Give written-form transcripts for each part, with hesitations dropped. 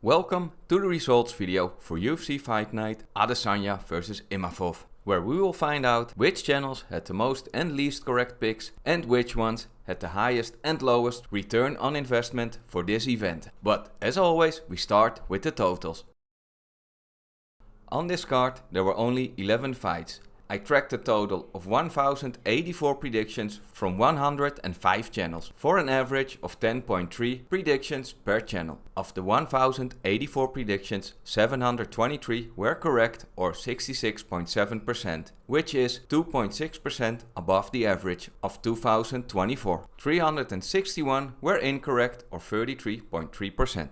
Welcome to the results video for UFC Fight Night Adesanya vs Imavov, where we will find out which channels had the most and least correct picks and which ones had the highest and lowest return on investment for this event. But as always, we start with the totals. On this card there were only 11 fights. I tracked a total of 1084 predictions from 105 channels for an average of 10.3 predictions per channel. Of the 1084 predictions, 723 were correct or 66.7%, which is 2.6% above the average of 2024. 361 were incorrect or 33.3%.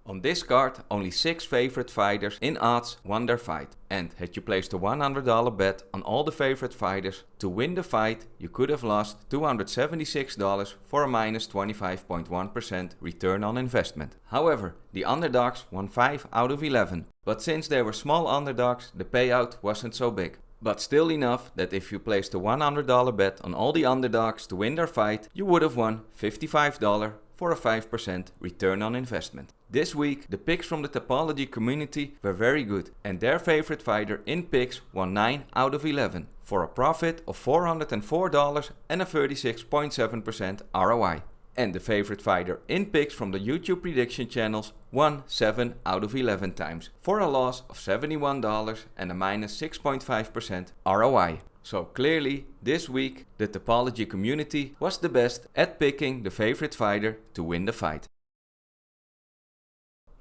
On this card, only 6 favorite fighters in odds won their fight. And had you placed a $100 bet on all the favorite fighters to win the fight, you could have lost $276 for a minus 25.1% return on investment. However, the underdogs won 5 out of 11. But since they were small underdogs, the payout wasn't so big. But still enough that if you placed a $100 bet on all the underdogs to win their fight, you would have won $55 for a 5% return on investment. This week, the picks from the Tapology community were very good, and their favorite fighter in picks won 9 out of 11 for a profit of $404 and a 36.7% ROI. And the favorite fighter in picks from the YouTube Prediction Channels won 7 out of 11 times for a loss of $71 and a minus 6.5% ROI. So clearly, this week, the Tapology community was the best at picking the favorite fighter to win the fight.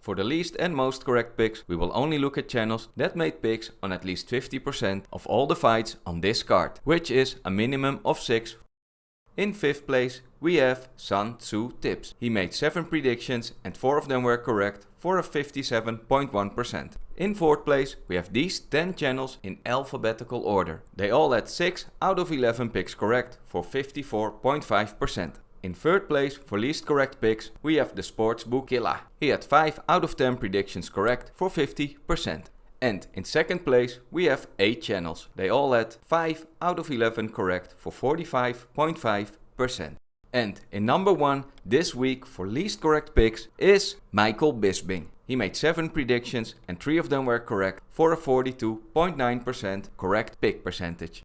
For the least and most correct picks, we will only look at channels that made picks on at least 50% of all the fights on this card, which is a minimum of 6. In 5th place, we have Sun Tzu Tips. He made 7 predictions and 4 of them were correct for a 57.1%. In 4th place, we have these 10 channels in alphabetical order. They all had 6 out of 11 picks correct for 54.5%. In 3rd place, for least correct picks, we have the sportsbook Killa. He had 5 out of 10 predictions correct for 50%. And in 2nd place, we have 8 channels. They all had 5 out of 11 correct for 45.5%. And in number 1 this week for least correct picks is Michael Bisping. He made 7 predictions and 3 of them were correct for a 42.9% correct pick percentage.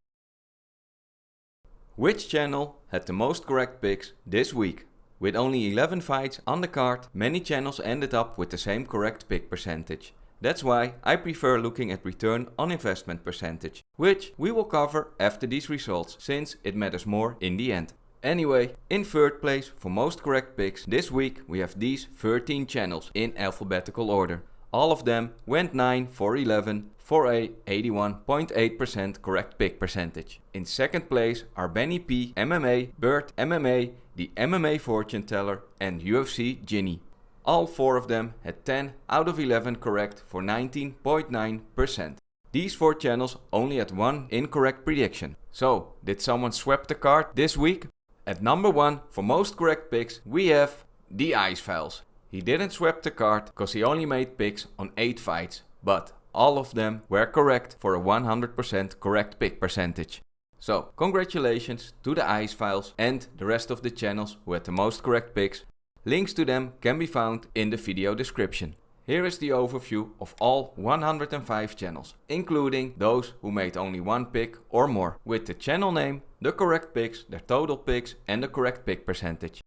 Which channel had the most correct picks this week? With only 11 fights on the card, many channels ended up with the same correct pick percentage. That's why I prefer looking at return on investment percentage, which we will cover after these results, since it matters more in the end. Anyway, in 3rd place for most correct picks this week we have these 13 channels in alphabetical order. All of them went 9 for 11 for a 81.8% correct pick percentage. In 2nd place are BennyPMMA, Bert MMA, the MMAFortuneteller and UFC Genie. All 4 of them had 10 out of 11 correct for 19.9%. These 4 channels only had 1 incorrect prediction. So, did someone swap the card this week? At number 1 for most correct picks we have the Ice Files. He didn't swap the card because he only made picks on 8 fights, but all of them were correct for a 100% correct pick percentage. So, congratulations to the Ice Files and the rest of the channels who had the most correct picks. Links to them can be found in the video description. Here is the overview of all 105 channels, including those who made only 1 pick or more, with the channel name, the correct picks, their total picks and the correct pick percentage.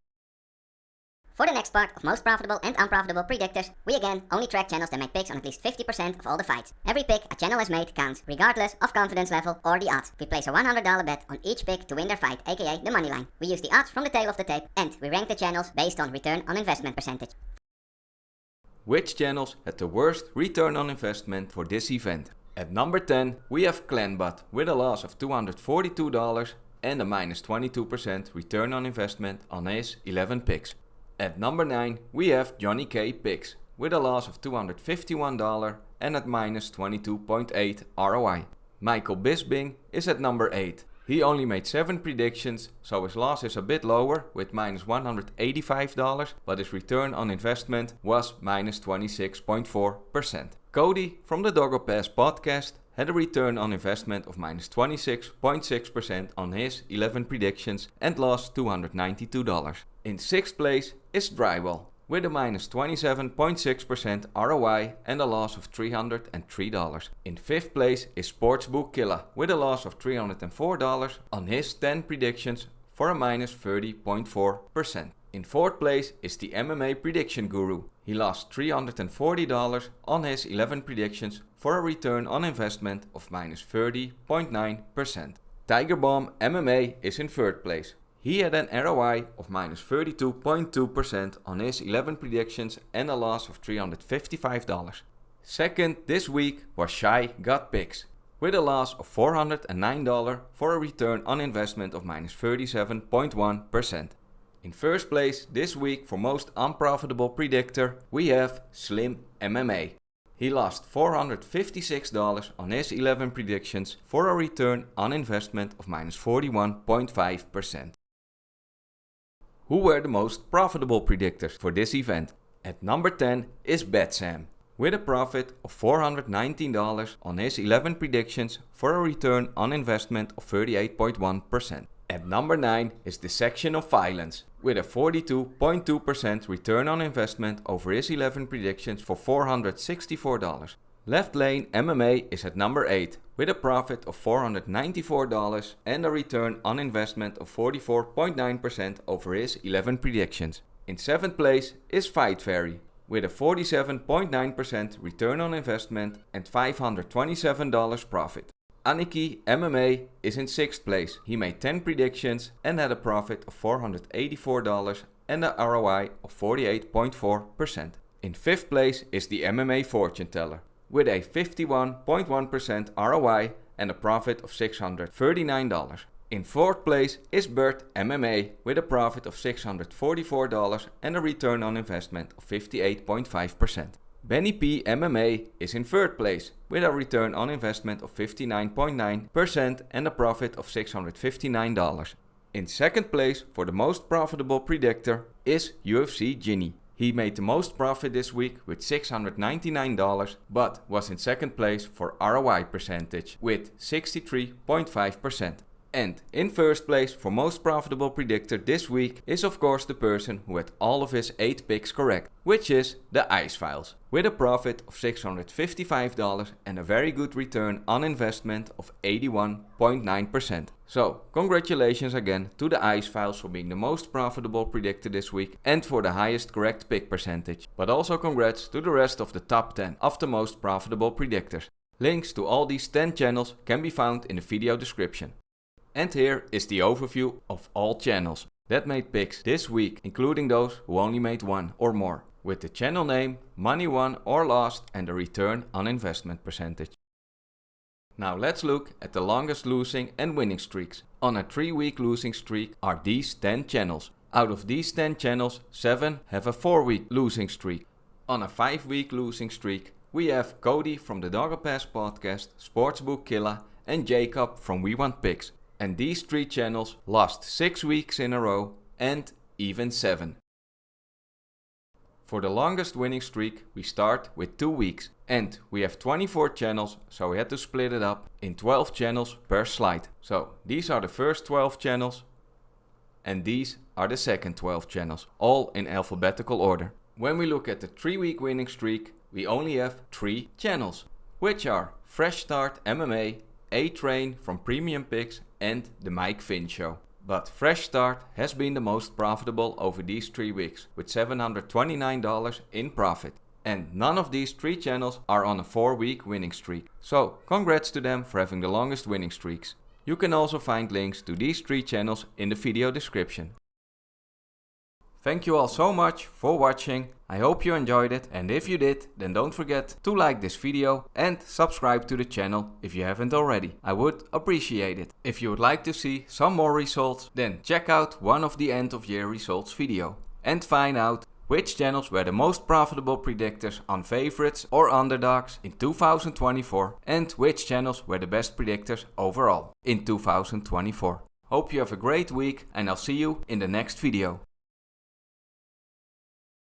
For the next part of most profitable and unprofitable predictors, we again only track channels that make picks on at least 50% of all the fights. Every pick a channel has made counts, regardless of confidence level or the odds. We place a $100 bet on each pick to win their fight, aka the money line. We use the odds from the tail of the tape, and we rank the channels based on return on investment percentage. Which channels had the worst return on investment for this event? At number 10 we have Clanbot with a loss of $242 and a minus 22% return on investment on his 11 picks. At number 9 we have Johnny K Picks with a loss of $251 and at minus 22.8 ROI. Michael Bisping is at number 8. He only made 7 predictions, so his loss is a bit lower with minus $185, but his return on investment was minus 26.4%. Cody from the Doggo Pass podcast had a return on investment of minus 26.6% on his 11 predictions and lost $292. In 6th place is Drywall. with a minus 27.6% ROI and a loss of $303. In 5th place is Sportsbook Killer with a loss of $304 on his 10 predictions for a minus 30.4%. In 4th place is the MMA Prediction Guru. He lost $340 on his 11 predictions for a return on investment of minus 30.9%. Tiger Bomb MMA is in 3rd place. He had an ROI of minus 32.2% on his 11 predictions and a loss of $355. Second this week was Shy Got Picks with a loss of $409 for a return on investment of minus 37.1%. In 1st place this week for most unprofitable predictor we have Slim MMA. He lost $456 on his 11 predictions for a return on investment of minus 41.5%. Who were the most profitable predictors for this event? At number 10 is BetSam, with a profit of $419 on his 11 predictions for a return on investment of 38.1%. At number 9 is Dissection of Violence, with a 42.2% return on investment over his 11 predictions for $464. Leftlane MMA is at number 8, with a profit of $494 and a return on investment of 44.9% over his 11 predictions. In 7th place is FightFairy, with a 47.9% return on investment and $527 profit. Aniki MMA is in 6th place. He made 10 predictions and had a profit of $484 and a ROI of 48.4%. In 5th place is the MMAFortuneteller, with a 51.1% ROI and a profit of $639. In 4th place is Bert MMA with a profit of $644 and a return on investment of 58.5%. BennyPMMA is in 3rd place with a return on investment of 59.9% and a profit of $659. In 2nd place for the most profitable predictor is UFC Genie. He made the most profit this week with $699 but was in 2nd place for ROI percentage with 63.5%. And in 1st place for most profitable predictor this week is of course the person who had all of his 8 picks correct, which is the Ice Files, with a profit of $655 and a very good return on investment of 81.9%. So congratulations again to the Ice Files for being the most profitable predictor this week and for the highest correct pick percentage. But also congrats to the rest of the top 10 of the most profitable predictors. Links to all these 10 channels can be found in the video description. And here is the overview of all channels that made picks this week, including those who only made 1 or more, with the channel name, money won or lost and the return on investment percentage. Now let's look at the longest losing and winning streaks. On a 3-week losing streak are these 10 channels. Out of these 10 channels, 7 have a 4-week losing streak. On a 5-week losing streak, we have Cody from the Dogger Pass podcast, Sportsbook Killer and Jacob from We Want Picks. And these 3 channels lost 6 weeks in a row and even 7. For the longest winning streak we start with 2 weeks and we have 24 channels, so we had to split it up in 12 channels per slide. So these are the first 12 channels and these are the second 12 channels, all in alphabetical order. When we look at the 3-week winning streak, we only have 3 channels, which are Fresh Start MMA, A-Train from Premium Picks and the Mike Finch Show. But Fresh Start has been the most profitable over these 3 weeks with $729 in profit. And none of these 3 channels are on a 4-week winning streak. So congrats to them for having the longest winning streaks. You can also find links to these 3 channels in the video description. Thank you all so much for watching. I hope you enjoyed it, and if you did, then don't forget to like this video and subscribe to the channel if you haven't already. I would appreciate it. If you would like to see some more results, then check out one of the end of year results video and find out which channels were the most profitable predictors on favorites or underdogs in 2024 and which channels were the best predictors overall in 2024. Hope you have a great week and I'll see you in the next video.